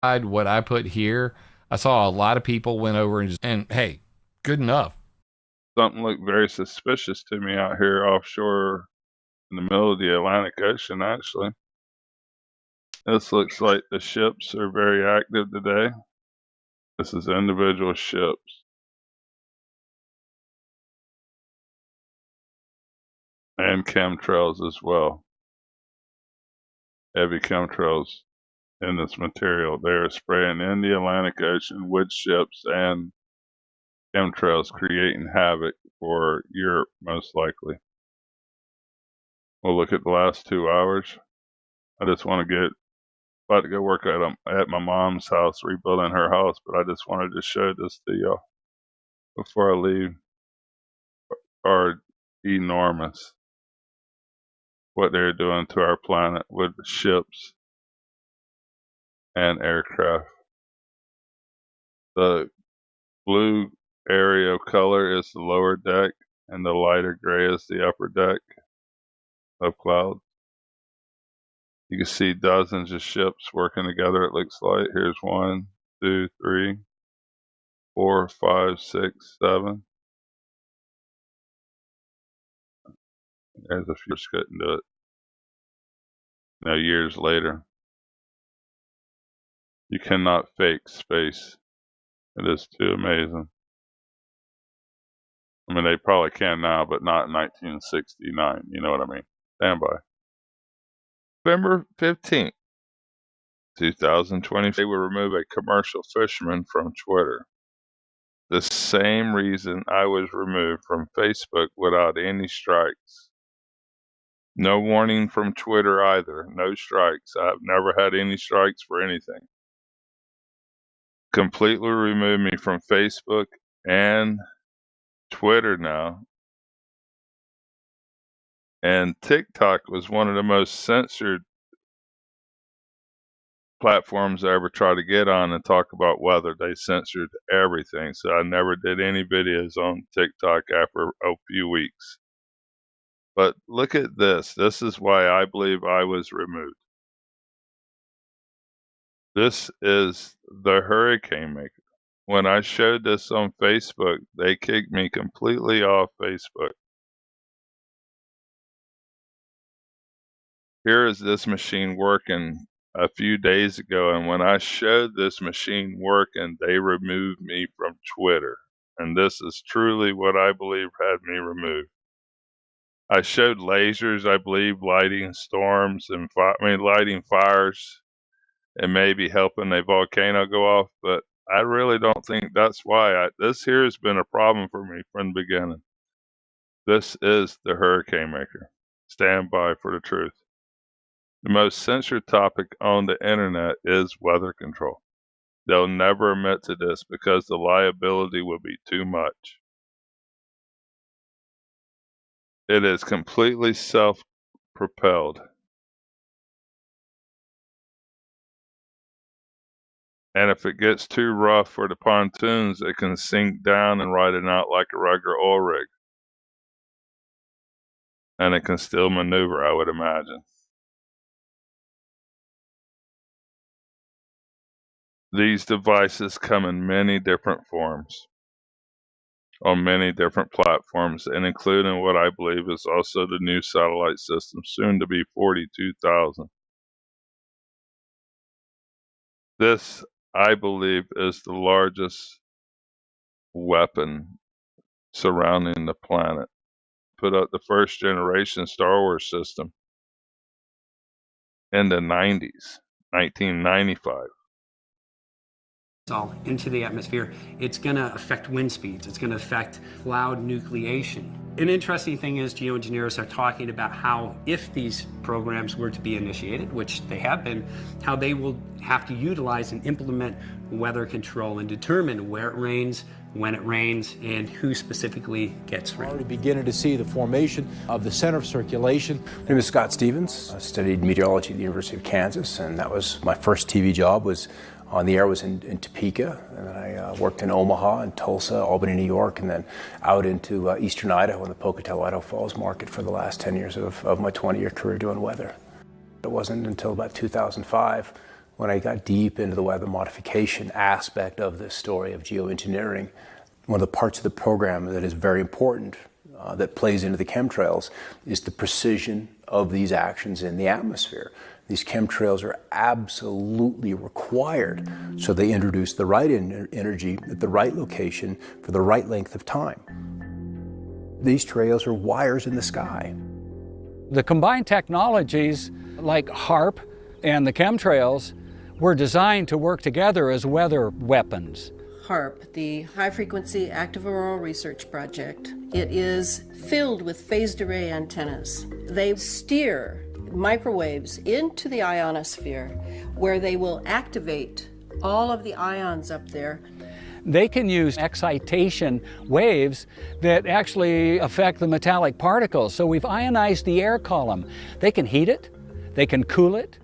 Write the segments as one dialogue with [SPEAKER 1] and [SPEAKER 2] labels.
[SPEAKER 1] what I put here. I saw a lot of people went over and hey, good enough.
[SPEAKER 2] Something looked very suspicious to me out here offshore in the middle of the Atlantic Ocean, actually. This looks like the ships are very active today. This is individual ships and chemtrails as well. Heavy chemtrails in this material. They are spraying in the Atlantic Ocean with ships and chemtrails, creating havoc for Europe, most likely. We'll look at the last 2 hours. I just want to get about to go work at my mom's house, rebuilding her house, but I just wanted to show this to y'all before I leave. Are enormous what they're doing to our planet with ships and aircraft. The blue area of color is the lower deck, and the lighter gray is the upper deck of clouds. You can see dozens of ships working together, it looks like. Here's 1, 2, 3, 4, 5, 6, 7. There's a few couldn't do it. Now, years later, you cannot fake space. It is too amazing. I mean, they probably can now, but not in 1969. You know what I mean? Stand by. November 15th, 2020, they will remove a commercial fisherman from Twitter. The same reason I was removed from Facebook without any strikes. No warning from Twitter either. No strikes. I've never had any strikes for anything. Completely removed me from Facebook and Twitter now. And TikTok was one of the most censored platforms I ever tried to get on and talk about weather. They censored everything. So I never did any videos on TikTok after a few weeks. But look at this. This is why I believe I was removed. This is the Hurricane Maker. When I showed this on Facebook, they kicked me completely off Facebook. Here is this machine working a few days ago, and when I showed this machine working, they removed me from Twitter. And this is truly what I believe had me removed. I showed lasers, I believe, lighting storms and lighting fires and maybe helping a volcano go off, but I really don't think that's why. This here has been a problem for me from the beginning. This is the Hurricane Maker. Stand by for the truth. The most censored topic on the internet is weather control. They'll never admit to this because the liability will be too much. It is completely self-propelled. And if it gets too rough for the pontoons, it can sink down and ride it out like a regular oil rig. And it can still maneuver, I would imagine. These devices come in many different forms on many different platforms, and including what I believe is also the new satellite system, soon to be 42,000. This, I believe, is the largest weapon surrounding the planet. Put up the first generation Star Wars system in the 90s, 1995.
[SPEAKER 3] All into the atmosphere, it's going to affect wind speeds. It's going to affect cloud nucleation. An interesting thing is geoengineers are talking about how if these programs were to be initiated, which they have been, how they will have to utilize and implement weather control and determine where it rains, when it rains, and who specifically gets rain.
[SPEAKER 4] We're already beginning to see the formation of the center of circulation.
[SPEAKER 5] My name is Scott Stevens. I studied meteorology at the University of Kansas, and that was my first TV job was on the air was in Topeka, and then I worked in Omaha and Tulsa, Albany, New York, and then out into eastern Idaho in the Pocatello, Idaho Falls market for the last 10 years of my 20-year career doing weather. It wasn't until about 2005 when I got deep into the weather modification aspect of this story of geoengineering, one of the parts of the program that is very important, that plays into the chemtrails, is the precision of these actions in the atmosphere. These chemtrails are absolutely required, so they introduce the right energy at the right location for the right length of time. These trails are wires in the sky.
[SPEAKER 6] The combined technologies like HAARP and the chemtrails were designed to work together as weather weapons.
[SPEAKER 7] HAARP, the High Frequency Active Auroral Research Project, it is filled with phased array antennas. They steer microwaves into the ionosphere where they will activate all of the ions up there.
[SPEAKER 6] They can use excitation waves that actually affect the metallic particles. So we've ionized the air column. They can heat it, they can cool it.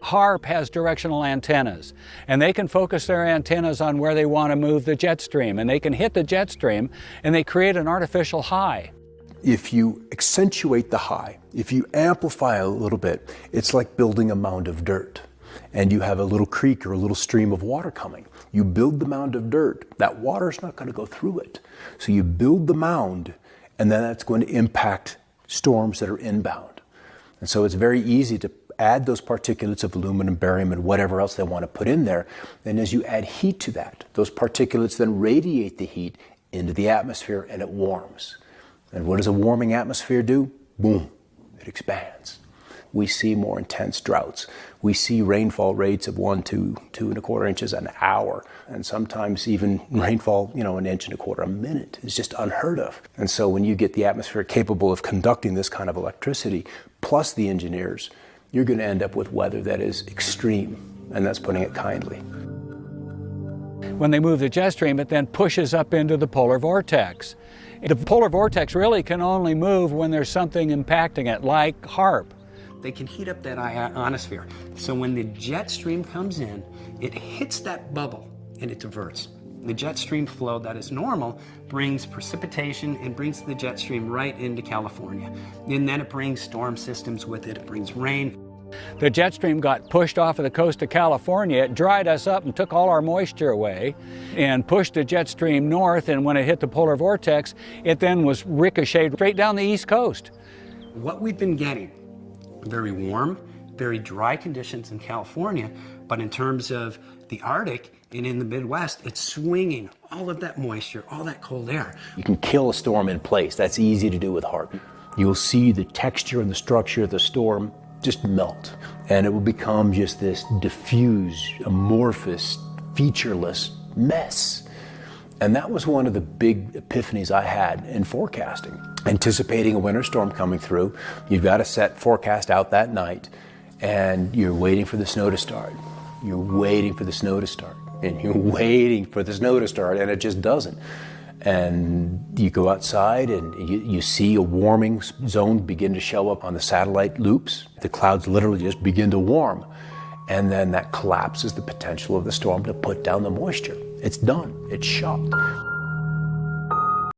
[SPEAKER 6] HAARP has directional antennas, and they can focus their antennas on where they want to move the jet stream, and they can hit the jet stream, and they create an artificial high.
[SPEAKER 5] If you accentuate the high, if you amplify a little bit, it's like building a mound of dirt. And you have a little creek or a little stream of water coming. You build the mound of dirt, that water's not going to go through it. So you build the mound, and then that's going to impact storms that are inbound. And so it's very easy to add those particulates of aluminum, barium, and whatever else they want to put in there. And as you add heat to that, those particulates then radiate the heat into the atmosphere, and it warms. And what does a warming atmosphere do? Boom, it expands. We see more intense droughts. We see rainfall rates of 1 to 2.25 inches an hour, and sometimes even rainfall, 1.25 inches a minute is just unheard of. And so when you get the atmosphere capable of conducting this kind of electricity, plus the engineers, you're going to end up with weather that is extreme, and that's putting it kindly.
[SPEAKER 6] When they move the jet stream, it then pushes up into the polar vortex. The polar vortex really can only move when there's something impacting it, like HAARP.
[SPEAKER 3] They can heat up that ionosphere. So when the jet stream comes in, it hits that bubble and it diverts. The jet stream flow that is normal brings precipitation and brings the jet stream right into California. And then it brings storm systems with it. It brings rain.
[SPEAKER 6] The jet stream got pushed off of the coast of California. It dried us up and took all our moisture away and pushed the jet stream north, and when it hit the polar vortex, it then was ricocheted straight down the east coast.
[SPEAKER 3] What we've been getting, very warm, very dry conditions in California, but in terms of the Arctic and in the Midwest, it's swinging all of that moisture, all that cold air.
[SPEAKER 5] You can kill a storm in place. That's easy to do with HAARP. You'll see the texture and the structure of the storm just melt, and it will become just this diffuse, amorphous, featureless mess. And that was one of the big epiphanies I had in forecasting. Anticipating a winter storm coming through, you've got to set forecast out that night, and you're waiting for the snow to start. You're waiting for the snow to start, and you're waiting for the snow to start, and it just doesn't. And you go outside and you see a warming zone begin to show up on the satellite loops. The clouds literally just begin to warm. And then that collapses the potential of the storm to put down the moisture. It's done. It's shot.